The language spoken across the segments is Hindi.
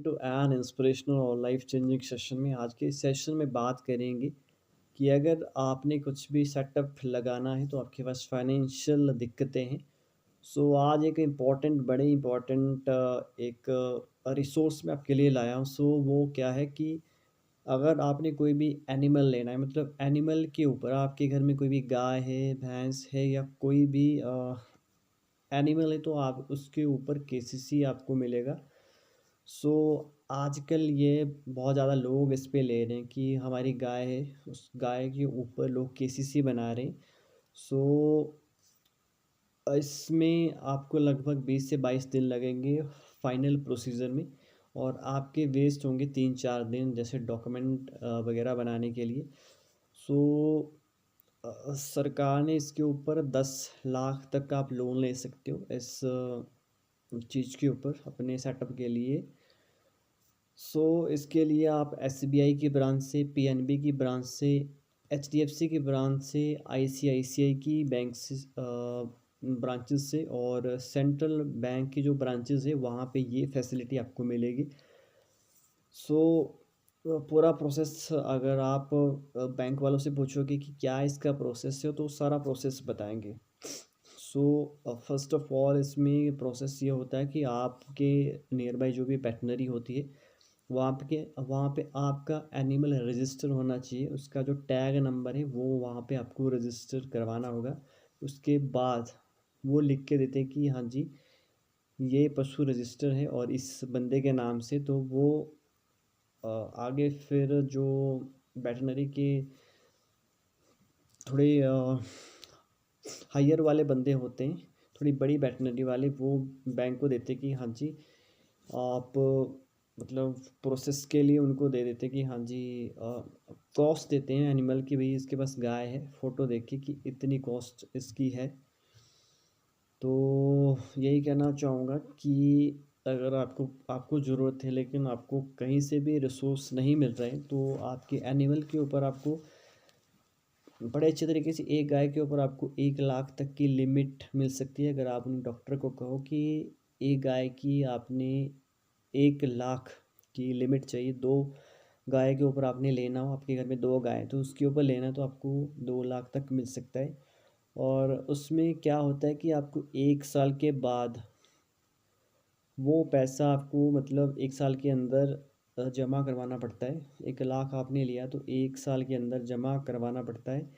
टू एन इंस्पिरेशनल और लाइफ चेंजिंग सेशन में। आज के इस सेशन में बात करेंगे कि अगर आपने कुछ भी सेटअप लगाना है तो आपके पास फाइनेंशियल दिक्कतें हैं। सो आज एक इम्पॉर्टेंट बड़े इम्पॉर्टेंट एक रिसोर्स मैं आपके लिए लाया हूँ। सो वो क्या है कि अगर आपने कोई भी एनिमल लेना है, मतलब एनिमल के ऊपर आपके घर में कोई भी गाय है, भैंस है या कोई भी एनिमल है, तो आप उसके ऊपर केसीसी आपको मिलेगा। सो आजकल ये बहुत ज़्यादा लोग इस पे ले रहे हैं कि हमारी गाय है, उस गाय के ऊपर लोग केसीसी बना रहे हैं। सो इसमें आपको लगभग 20 से 22 दिन लगेंगे फाइनल प्रोसीजर में, और आपके वेस्ट होंगे 3-4 दिन जैसे डॉक्यूमेंट वगैरह बनाने के लिए। सो सरकार ने इसके ऊपर 10 लाख तक का आप लोन ले सकते हो इस चीज़ के ऊपर अपने सेटअप के लिए। सो इसके लिए आप एसबीआई की ब्रांच से, पीएनबी की ब्रांच से, एचडीएफसी की ब्रांच से, आईसीआईसीआई की बैंक से ब्रांचेस से और सेंट्रल बैंक की जो ब्रांचेस है वहाँ पे ये फैसिलिटी आपको मिलेगी। सो पूरा प्रोसेस अगर आप बैंक वालों से पूछोगे कि क्या इसका प्रोसेस है तो सारा प्रोसेस बताएंगे। सो फर्स्ट ऑफ ऑल इसमें प्रोसेस ये होता है कि आपके नियर बाई जो भी वेटनरी होती है वहाँ पे आपका एनिमल रजिस्टर होना चाहिए। उसका जो टैग नंबर है वो वहाँ पे आपको रजिस्टर करवाना होगा। उसके बाद वो लिख के देते हैं कि हाँ जी, ये पशु रजिस्टर है और इस बंदे के नाम से। तो वो आगे फिर जो वेटनरी के थोड़े हायर वाले बंदे होते हैं, थोड़ी बड़ी वेटनरी वाले, वो बैंक को देते कि हाँ जी आप मतलब प्रोसेस के लिए उनको दे देते कि हाँ जी कॉस्ट देते हैं एनिमल की, भाई इसके पास गाय है, फ़ोटो देख के कि इतनी कॉस्ट इसकी है। तो यही कहना चाहूँगा कि अगर आपको आपको ज़रूरत है लेकिन आपको कहीं से भी रिसोर्स नहीं मिल रहे हैं तो आपके एनिमल के ऊपर आपको बड़े अच्छे तरीके से, एक गाय के ऊपर आपको 1 लाख तक की लिमिट मिल सकती है। अगर आप उन डॉक्टर को कहो कि एक गाय की आपने 1 लाख की लिमिट चाहिए, 2 गाय के ऊपर आपने लेना हो, आपके घर में 2 गाय तो उसके ऊपर लेना, तो आपको 2 लाख तक मिल सकता है। और उसमें क्या होता है कि आपको 1 साल के बाद वो पैसा आपको मतलब 1 साल के अंदर जमा करवाना पड़ता है। 1 लाख आपने लिया तो 1 साल के अंदर जमा करवाना पड़ता है।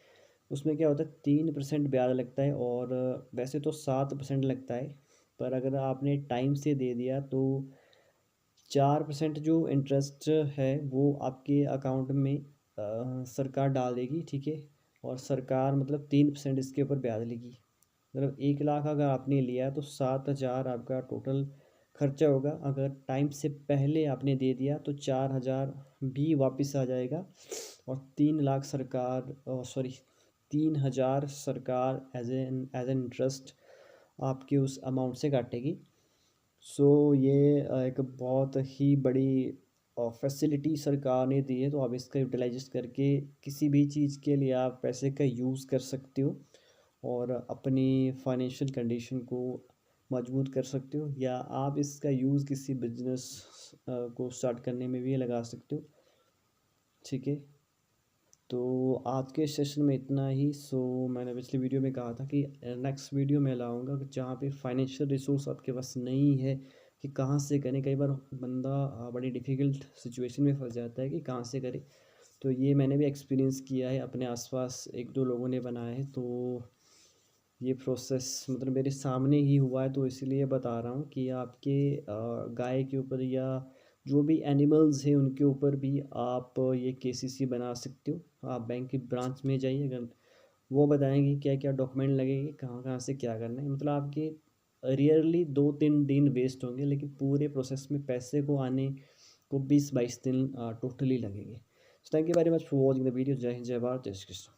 उसमें क्या होता है, 3% ब्याज लगता है, और वैसे तो 7% लगता है, पर अगर आपने टाइम से दे दिया तो 4% जो इंटरेस्ट है वो आपके अकाउंट में सरकार डाल देगी, ठीक है। और सरकार मतलब 3% इसके ऊपर ब्याज लेगी। मतलब 1 लाख अगर आपने लिया तो 7 हज़ार आपका टोटल खर्चा होगा। अगर टाइम से पहले आपने दे दिया तो 4 हज़ार भी वापस आ जाएगा, और 3 लाख सरकार, सॉरी 3 हज़ार सरकार एज एन इंटरेस्ट आपके उस अमाउंट से काटेगी। सो ये एक बहुत ही बड़ी फैसिलिटी सरकार ने दी है, तो आप इसका यूटिलाइज करके किसी भी चीज़ के लिए आप पैसे का यूज़ कर सकते हो और अपनी फाइनेंशियल कंडीशन को मजबूत कर सकते हो, या आप इसका यूज़ किसी बिजनेस को स्टार्ट करने में भी लगा सकते हो, ठीक है। तो आज के सेशन में इतना ही। सो मैंने पिछली वीडियो में कहा था कि नेक्स्ट वीडियो में लाऊंगा जहाँ पे फाइनेंशियल रिसोर्स आपके पास नहीं है कि कहाँ से करें। कई बार बंदा बड़ी डिफ़िकल्ट सिचुएशन में फंस जाता है कि कहाँ से करे। तो ये मैंने भी एक्सपीरियंस किया है, अपने आसपास 1-2 लोगों ने बनाया है, तो ये प्रोसेस मतलब मेरे सामने ही हुआ है, तो इसीलिए बता रहा हूँ कि आपके गाय के ऊपर या जो भी एनिमल्स हैं उनके ऊपर भी आप ये केसीसी बना सकते हो। आप बैंक की ब्रांच में जाइए, अगर वो बताएंगे क्या क्या डॉक्यूमेंट लगेंगे, कहाँ कहाँ से क्या करना है। मतलब आपके रियरली 2-3 दिन वेस्ट होंगे, लेकिन पूरे प्रोसेस में पैसे को आने को 20-22 दिन टोटली लगेंगे। Thank you very much for watching the video. जय हिंद, जय भारत, जय श्री कृष्ण।